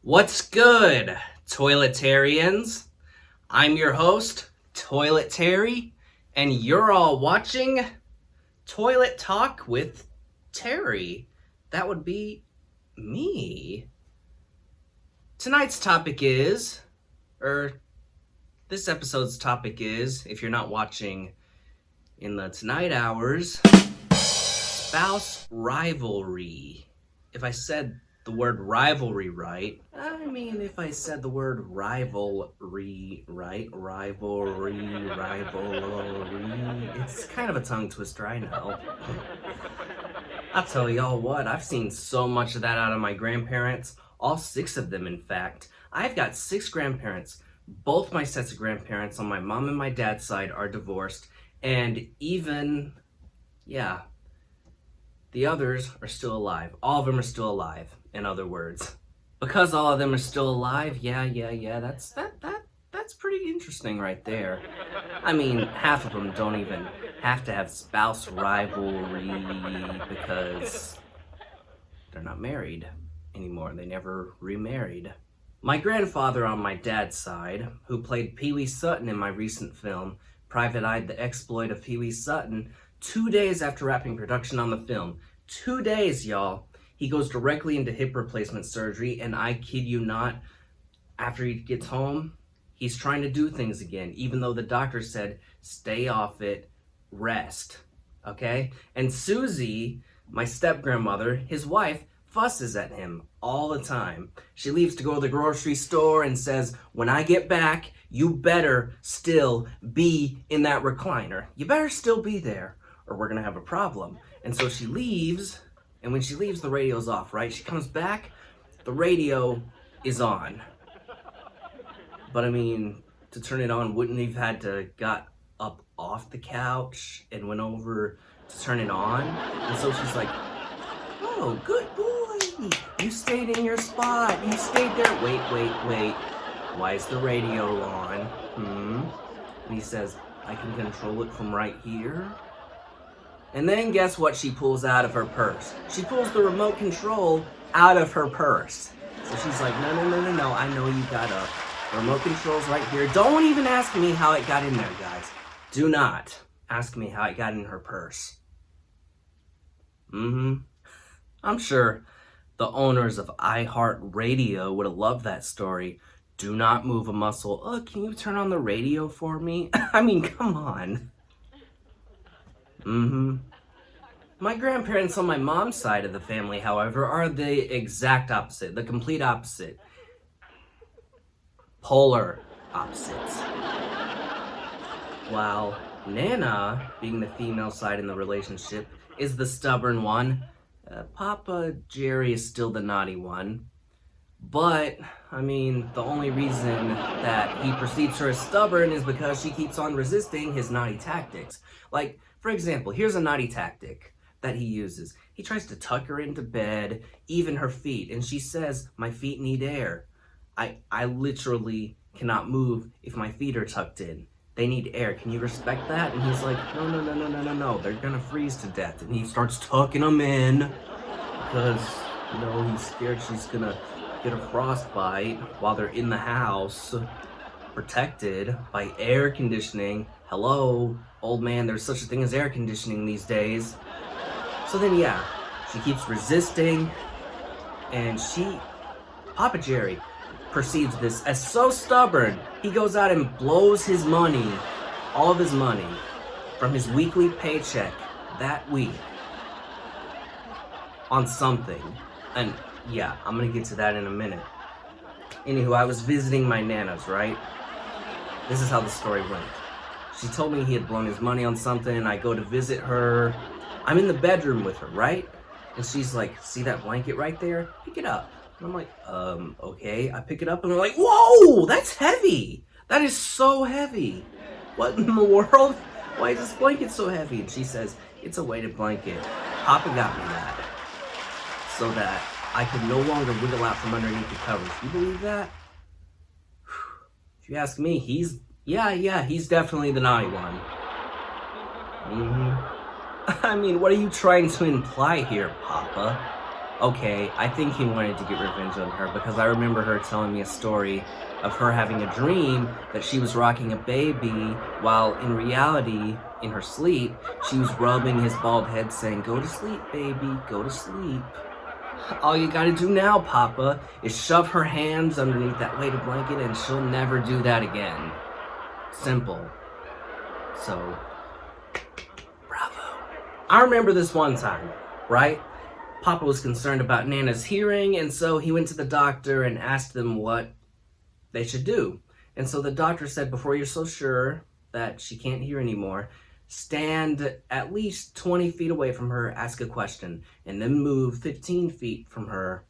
What's good, Toiletarians? I'm your host, Toilet Terry, and you're all watching Toilet Talk with Terry. That would be me. Tonight's topic is, this episode's topic is, if you're not watching in the tonight hours, Spouse Rivalry. If I said the word rivalry right, if I said the word rivalry right, rivalry, it's kind of a tongue twister, I know. I'll tell y'all what, I've seen so much of that out of my grandparents, all 6 of them in fact. I've got 6 grandparents. Both my sets of grandparents on my mom and my dad's side are divorced, and even, the others are still alive. All of them are still alive, in other words. Because all of them are still alive, that's pretty interesting right there. Half of them don't even have to have spouse rivalry because they're not married anymore. They never remarried. My grandfather on my dad's side, who played Pee Wee Sutton in my recent film, Private Eyed the Exploit of Pee Wee Sutton, 2 days after wrapping production on the film, 2 days, y'all, he goes directly into hip replacement surgery, and I kid you not, after he gets home, he's trying to do things again, even though the doctor said, stay off it, rest, okay? And Susie, my step-grandmother, his wife, fusses at him all the time. She leaves to go to the grocery store and says, when I get back, you better still be in that recliner. You better still be there, or we're gonna have a problem. And so she leaves, and when she leaves, the radio's off, right? She comes back, the radio is on. But to turn it on, wouldn't have had to got up off the couch and went over to turn it on? And so she's like, oh, good boy. You stayed in your spot. You stayed there. Wait. Why is the radio on? And he says, I can control it from right here. And then guess what she pulls out of her purse? She pulls the remote control out of her purse. So she's like, no, I know you got a remote control's right here. Don't even ask me how it got in there, guys. Do not ask me how it got in her purse. I'm sure the owners of iHeartRadio would have loved that story. Do not move a muscle. Oh, can you turn on the radio for me? Come on. My grandparents on my mom's side of the family, however, are the exact opposite, the complete opposite. Polar opposites. While Nana, being the female side in the relationship, is the stubborn one, Papa Jerry is still the naughty one. But, the only reason that he perceives her as stubborn is because she keeps on resisting his naughty tactics. Like, for example, here's a naughty tactic that he uses. He tries to tuck her into bed, even her feet, and she says, my feet need air. I literally cannot move if my feet are tucked in. They need air. Can you respect that? And he's like, no. They're gonna freeze to death. And he starts tucking them in because, he's scared she's gonna get a frostbite while they're in the house, protected by air conditioning. Hello, old man, there's such a thing as air conditioning these days. So then, she keeps resisting, and Papa Jerry, perceives this as so stubborn, he goes out and blows his money, all of his money, from his weekly paycheck that week on something. And I'm gonna get to that in a minute. Anywho, I was visiting my Nana's, right? This is how the story went. She told me he had blown his money on something. I go to visit her. I'm in the bedroom with her, right? And she's like, see that blanket right there? Pick it up. And I'm like, okay. I pick it up and I'm like, whoa, that's heavy. That is so heavy. What in the world? Why is this blanket so heavy? And she says, it's a weighted blanket. Papa got me that so that I could no longer wiggle out from underneath the covers. You believe that? If you ask me, he's definitely the naughty one. What are you trying to imply here, Papa? Okay, I think he wanted to get revenge on her because I remember her telling me a story of her having a dream that she was rocking a baby while in reality, in her sleep, she was rubbing his bald head saying, "Go to sleep, baby, go to sleep. All you gotta do now, Papa, is shove her hands underneath that weighted blanket and she'll never do that again." Simple. So, bravo. I remember this one time, right? Papa was concerned about Nana's hearing, and so he went to the doctor and asked them what they should do. And so the doctor said, before you're so sure that she can't hear anymore, stand at least 20 feet away from her, ask a question, and then move 15 feet from her,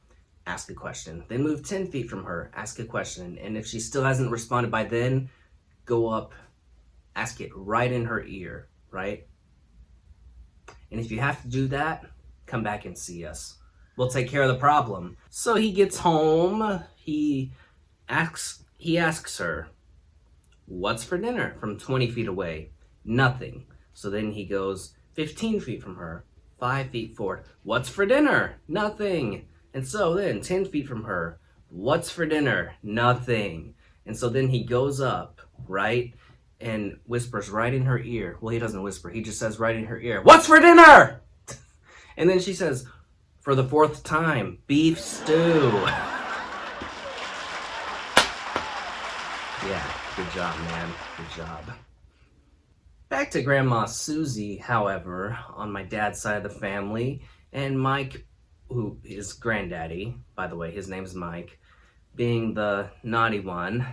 ask a question. Then move 10 feet from her, ask a question. And if she still hasn't responded by then, go up, ask it right in her ear, right? And if you have to do that, come back and see us. We'll take care of the problem. So he gets home, he asks her, "What's for dinner?" from 20 feet away. Nothing. So then he goes 15 feet from her, 5 feet forward. "What's for dinner?" Nothing. And so then 10 feet from her, "What's for dinner?" Nothing. And so then he goes up, right, and whispers right in her ear. Well, he doesn't whisper. He just says right in her ear, "What's for dinner?" And then she says, for the 4th time, "Beef stew." Yeah, good job, man. Good job. Back to Grandma Susie, however, on my dad's side of the family, and Mike, who is granddaddy, by the way, his name's Mike, being the naughty one,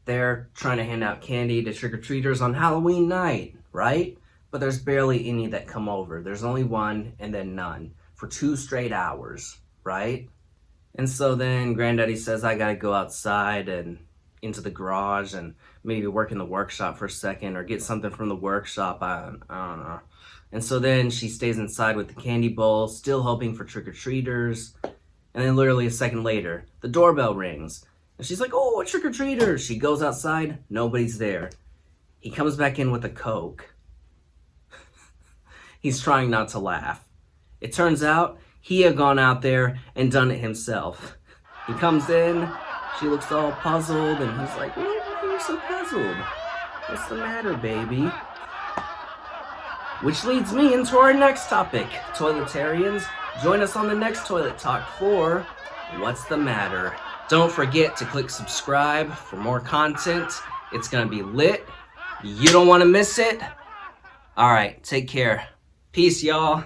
they're trying to hand out candy to trick-or-treaters on Halloween night, right? But there's barely any that come over. There's only one and then none for 2 straight hours, right? And so then Granddaddy says, I gotta go outside and into the garage and maybe work in the workshop for a second or get something from the workshop. I don't know. And so then she stays inside with the candy bowl, still hoping for trick-or-treaters. And then literally a second later, the doorbell rings. And she's like, "Oh, a trick-or-treater." She goes outside, nobody's there. He comes back in with a Coke. He's trying not to laugh. It turns out he had gone out there and done it himself. He comes in, she looks all puzzled, and he's like, "Why are you so puzzled? What's the matter, baby?" Which leads me into our next topic. Toiletarians, join us on the next Toilet Talk for What's the Matter? Don't forget to click subscribe for more content. It's gonna be lit. You don't wanna miss it. All right, take care. Peace, y'all.